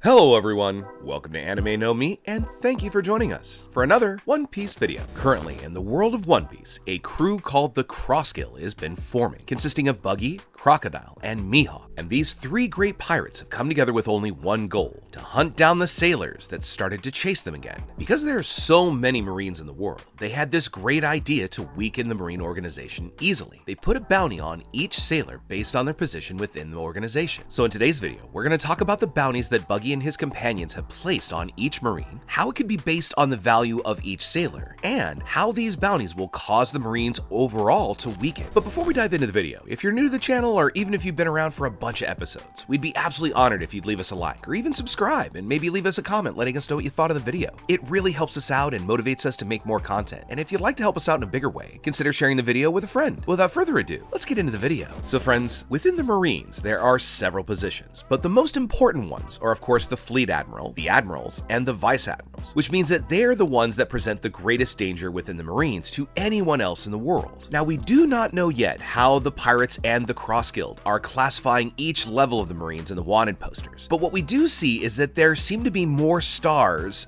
Hello everyone, welcome to Anime No Mi, and thank you for joining us for another One Piece video. Currently, in the world of One Piece, a crew called the Crossgill has been forming, consisting of Buggy, Crocodile, and Mihawk. And these three great pirates have come together with only one goal: to hunt down the sailors that started to chase them again. Because there are so many Marines in the world, they had this great idea to weaken the Marine organization easily. They put a bounty on each sailor based on their position within the organization. So in today's video, we're going to talk about the bounties that Buggy and his companions have placed on each Marine, how it could be based on the value of each sailor, and how these bounties will cause the Marines overall to weaken. But before we dive into the video, if you're new to the channel, or even if you've been around for a bunch of episodes, we'd be absolutely honored if you'd leave us a like, or even subscribe, and maybe leave us a comment letting us know what you thought of the video. It really helps us out and motivates us to make more content, and if you'd like to help us out in a bigger way, consider sharing the video with a friend. Without further ado, let's get into the video. So friends, within the Marines, there are several positions, but the most important ones are of course the Fleet Admiral, the Admirals, and the Vice Admirals, which means that they're the ones that present the greatest danger within the Marines to anyone else in the world. Now, we do not know yet how the Pirates and the Cross Guild are classifying each level of the Marines in the wanted posters, but what we do see is that there seem to be more stars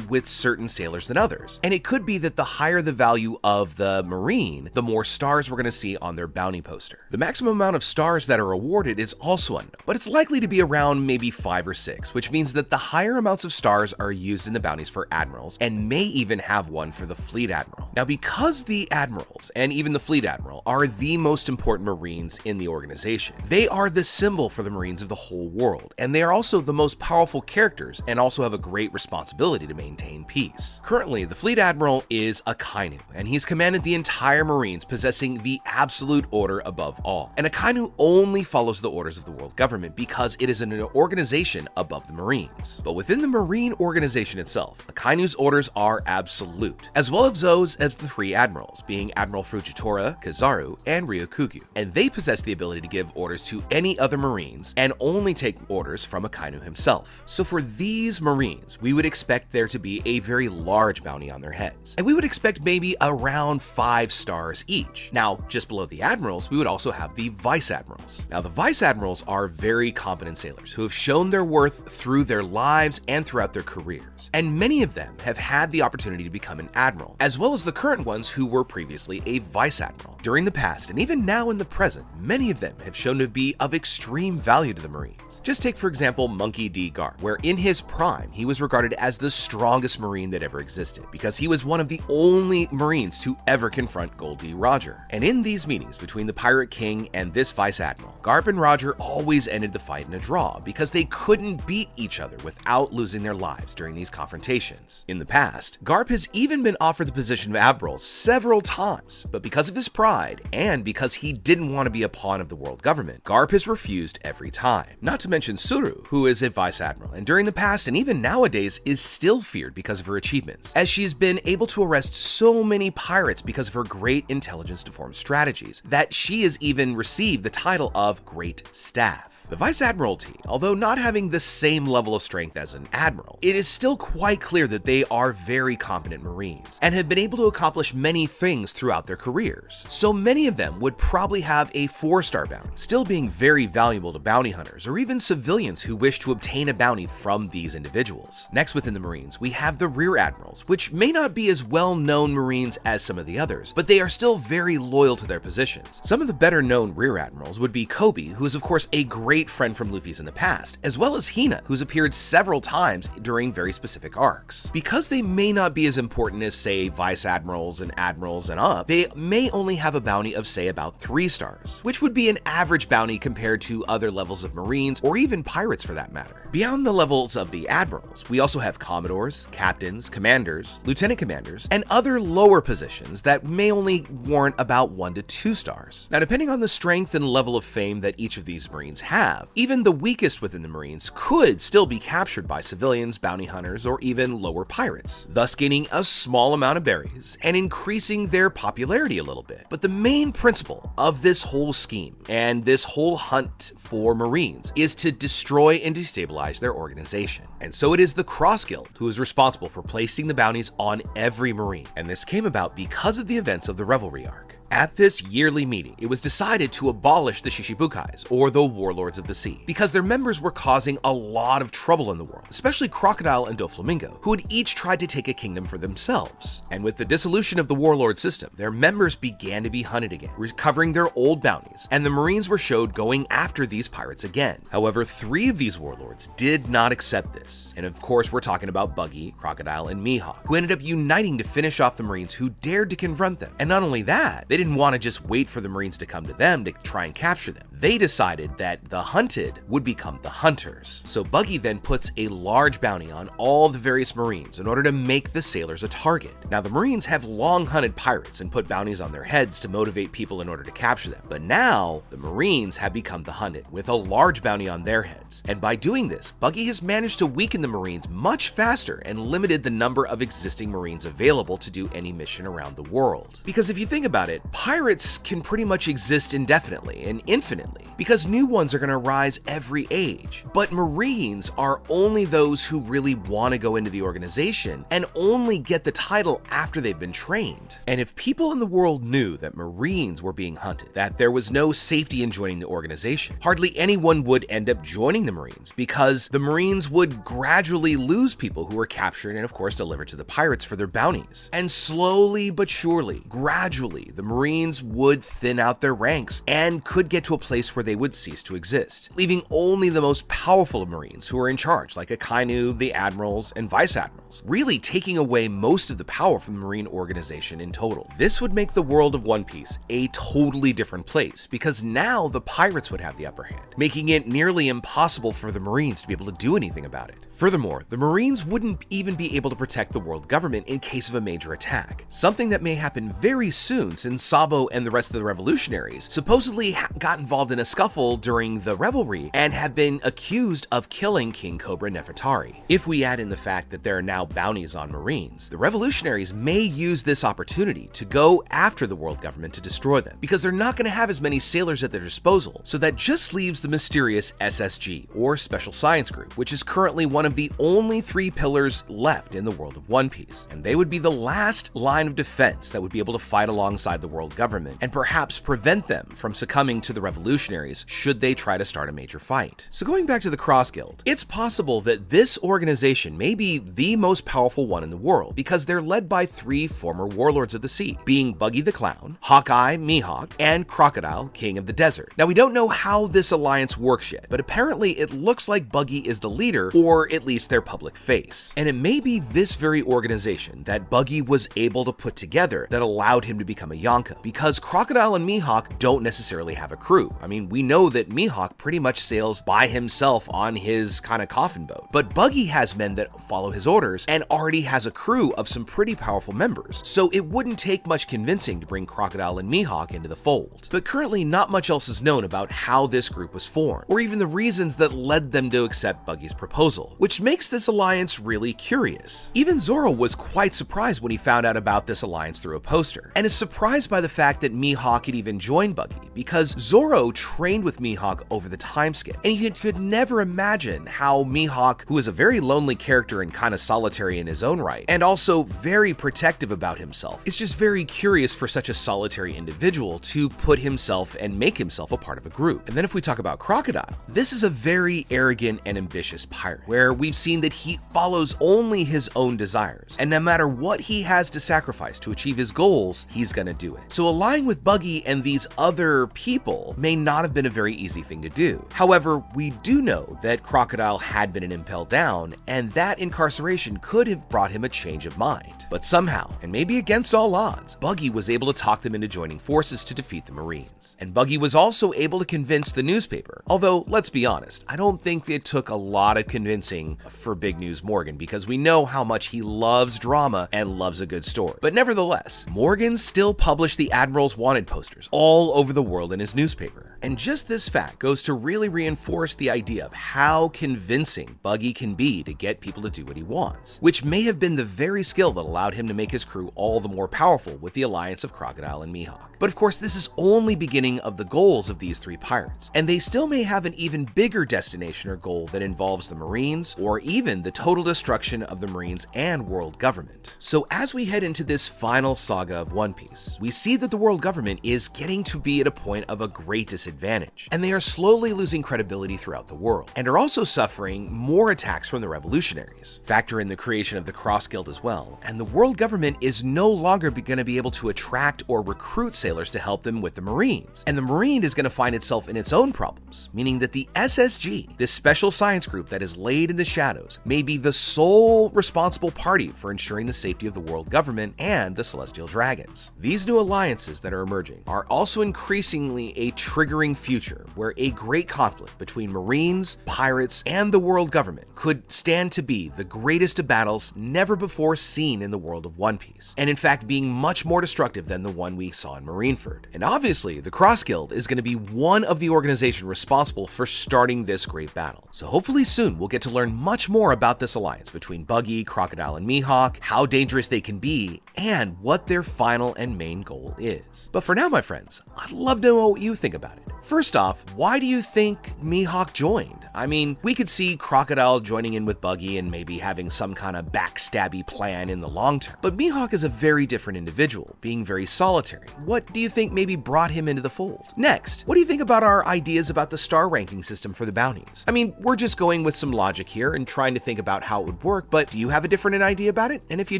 with certain sailors than others, and it could be that the higher the value of the Marine, the more stars we're going to see on their bounty poster. The maximum amount of stars that are awarded is also unknown, but it's likely to be around maybe 5 or 6, which means that the higher amounts of stars are used in the bounties for admirals, and may even have one for the Fleet Admiral. Now, because the admirals and even the Fleet Admiral are the most important Marines in the organization, they are the symbol for the Marines of the whole world, and they are also the most powerful characters and also have a great responsibility to maintain peace. Currently, the Fleet Admiral is Akainu, and he's commanded the entire Marines, possessing the absolute order above all. And Akainu only follows the orders of the world government because it is an organization above the Marines. But within the Marine organization itself, Akainu's orders are absolute, as well as those of the three admirals, being Admiral Fujitora, Kizaru, and Ryukyugu, and they possess the ability to give orders to any other Marines and only take orders from Akainu himself. So for these Marines, we would expect there to be a very large bounty on their heads, and we would expect maybe around 5 stars each. Now, just below the admirals, we would also have the Vice Admirals. Now, the Vice Admirals are very competent sailors who have shown their worth through their lives and throughout their careers, and many of them have had the opportunity to become an admiral, as well as the current ones who were previously a Vice Admiral. During the past, and even now in the present, many of them have shown to be of extreme value to the Marines. Just take, for example, Monkey D. Garp, where in his prime, he was regarded as the strongest Marine that ever existed, because he was one of the only Marines to ever confront Gold D. Roger. And in these meetings between the Pirate King and this Vice Admiral, Garp and Roger always ended the fight in a draw, because they couldn't beat each other without losing their lives during these confrontations. In the past, Garp has even been offered the position of Admiral several times, but because of his pride, and because he didn't want to be a pawn of the world government, Garp has refused every time. Not to mention Suru, who is a Vice Admiral, and during the past and even nowadays is still feared because of her achievements, as she's been able to arrest so many pirates because of her great intelligence to form strategies, that she has even received the title of Great Staff. The Vice Admiralty, although not having the same level of strength as an admiral, it is still quite clear that they are very competent Marines and have been able to accomplish many things throughout their careers. So many of them would probably have a 4-star bounty, still being very valuable to bounty hunters or even civilians who wish to obtain a bounty from these individuals. Next within the Marines, we have the Rear Admirals, which may not be as well-known Marines as some of the others, but they are still very loyal to their positions. Some of the better-known Rear Admirals would be Kobe, who is of course a great friend from Luffy's in the past, as well as Hina, who's appeared several times during very specific arcs. Because they may not be as important as, say, Vice Admirals and Admirals and up, they may only have a bounty of, say, about 3 stars, which would be an average bounty compared to other levels of Marines, or even pirates for that matter. Beyond the levels of the Admirals, we also have Commodores, Captains, Commanders, Lieutenant Commanders, and other lower positions that may only warrant about 1 to 2 stars. Now, depending on the strength and level of fame that each of these Marines have, even the weakest within the Marines could still be captured by civilians, bounty hunters, or even lower pirates, thus gaining a small amount of berries and increasing their popularity a little bit. But the main principle of this whole scheme and this whole hunt for Marines is to destroy and destabilize their organization. And so it is the Cross Guild who is responsible for placing the bounties on every Marine, and this came about because of the events of the Revelry arc. At this yearly meeting, it was decided to abolish the Shishibukais, or the Warlords of the Sea, because their members were causing a lot of trouble in the world, especially Crocodile and Doflamingo, who had each tried to take a kingdom for themselves. And with the dissolution of the warlord system, their members began to be hunted again, recovering their old bounties, and the Marines were showed going after these pirates again. However, 3 of these warlords did not accept this. And of course, we're talking about Buggy, Crocodile, and Mihawk, who ended up uniting to finish off the Marines who dared to confront them. And not only that, they didn't want to just wait for the Marines to come to them to try and capture them. They decided that the hunted would become the hunters. So Buggy then puts a large bounty on all the various Marines in order to make the sailors a target. Now, the Marines have long hunted pirates and put bounties on their heads to motivate people in order to capture them. But now, the Marines have become the hunted, with a large bounty on their heads. And by doing this, Buggy has managed to weaken the Marines much faster and limited the number of existing Marines available to do any mission around the world. Because if you think about it, pirates can pretty much exist indefinitely and infinitely, because new ones are going to rise every age. But Marines are only those who really want to go into the organization and only get the title after they've been trained. And if people in the world knew that Marines were being hunted, that there was no safety in joining the organization, hardly anyone would end up joining the Marines, because the Marines would gradually lose people who were captured and of course delivered to the pirates for their bounties. And slowly but surely, gradually, the Marines would thin out their ranks and could get to a place where they would cease to exist, leaving only the most powerful of Marines who are in charge, like Akainu, the Admirals, and Vice Admirals, really taking away most of the power from the Marine organization in total. This would make the world of One Piece a totally different place, because now the pirates would have the upper hand, making it nearly impossible for the Marines to be able to do anything about it. Furthermore, the Marines wouldn't even be able to protect the world government in case of a major attack, something that may happen very soon, since Sabo and the rest of the revolutionaries supposedly got involved in a scuffle during the revelry and have been accused of killing King Cobra Nefertari. If we add in the fact that there are now bounties on Marines, the revolutionaries may use this opportunity to go after the world government to destroy them, because they're not going to have as many sailors at their disposal. So that just leaves the mysterious SSG, or Special Science Group, which is currently one of the only 3 pillars left in the world of One Piece, and they would be the last line of defense that would be able to fight alongside the world government and perhaps prevent them from succumbing to the revolutionaries should they try to start a major fight. So going back to the Cross Guild, it's possible that this organization may be the most powerful one in the world, because they're led by 3 former warlords of the sea, being Buggy the Clown, Hawkeye Mihawk, and Crocodile, King of the Desert. Now, we don't know how this alliance works yet, but apparently it looks like Buggy is the leader, or at least their public face. And it may be this very organization that Buggy was able to put together that allowed him to become a Yonko, because Crocodile and Mihawk don't necessarily have a crew. I mean, we know that Mihawk pretty much sails by himself on his kind of coffin boat, but Buggy has men that follow his orders and already has a crew of some pretty powerful members, so it wouldn't take much convincing to bring Crocodile and Mihawk into the fold. But currently, not much else is known about how this group was formed, or even the reasons that led them to accept Buggy's proposal, which makes this alliance really curious. Even Zoro was quite surprised when he found out about this alliance through a poster, and is surprised by the fact that Mihawk had even joined Buggy, because Zoro trained with Mihawk over the time skip, and he could never imagine how Mihawk, who is a very lonely character and kind of solitary in his own right, and also very protective about himself, is just very curious for such a solitary individual to put himself and make himself a part of a group. And then if we talk about Crocodile, this is a very arrogant and ambitious pirate, where we've seen that he follows only his own desires, and no matter what he has to sacrifice to achieve his goals, he's gonna do it. So aligning with Buggy and these other people may not have been a very easy thing to do. However, we do know that Crocodile had been impelled down, and that incarceration could have brought him a change of mind. But somehow, and maybe against all odds, Buggy was able to talk them into joining forces to defeat the Marines. And Buggy was also able to convince the newspaper, although let's be honest, I don't think it took a lot of convincing for Big News Morgan, because we know how much he loves drama and loves a good story. But nevertheless, Morgan still published the Admirals Wanted posters all over the world in his newspaper. And just this fact goes to really reinforce the idea of how convincing Buggy can be to get people to do what he wants, which may have been the very skill that allowed him to make his crew all the more powerful with the alliance of Crocodile and Mihawk. But of course, this is only beginning of the goals of these 3 pirates, and they still may have an even bigger destination or goal that involves the Marines, or even the total destruction of the Marines and world government. So as we head into this final saga of One Piece, we see that the world government is getting to be at a point of a great disadvantage, and they are slowly losing credibility throughout the world, and are also suffering more attacks from the revolutionaries. Factor in the creation of the Cross Guild as well, and the world government is no longer going to be able to attract or recruit sailors to help them with the Marines, and the Marine is going to find itself in its own problems, meaning that the SSG, this special science group that is laid in the shadows, may be the sole responsible party for ensuring the safety of the world government and the Celestial Dragons. These new alliances that are emerging are also increasingly a triggering future where a great conflict between Marines, pirates, and the world government could stand to be the greatest of battles never before seen in the world of One Piece, and in fact being much more destructive than the one we saw in Marineford. And obviously, the Cross Guild is going to be one of the organizations responsible for starting this great battle. So hopefully soon we'll get to learn much more about this alliance between Buggy, Crocodile, and Mihawk, how dangerous they can be, and what their final and main goal is. But for now, my friends, I'd love to know what you think about it. First off, why do you think Mihawk joined? I mean, we could see Crocodile joining in with Buggy and maybe having some kind of backstabby plan in the long term, but Mihawk is a very different individual, being very solitary. What do you think maybe brought him into the fold? Next, what do you think about our ideas about the star ranking system for the bounties? I mean, we're just going with some logic here and trying to think about how it would work, but do you have a different idea about it? And if you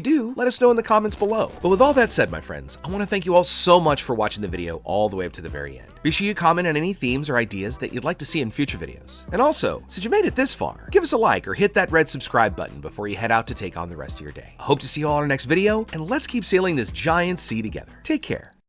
do, let us know in the comments below. But with all that said, my friends, I want to thank you all so much for watching the video all the way up to the very end. Be sure you comment on any themes or ideas that you'd like to see in future videos. And also, since you made it this far, give us a like or hit that red subscribe button before you head out to take on the rest of your day. I hope to see you all in our next video, and let's keep sailing this giant sea together. Take care.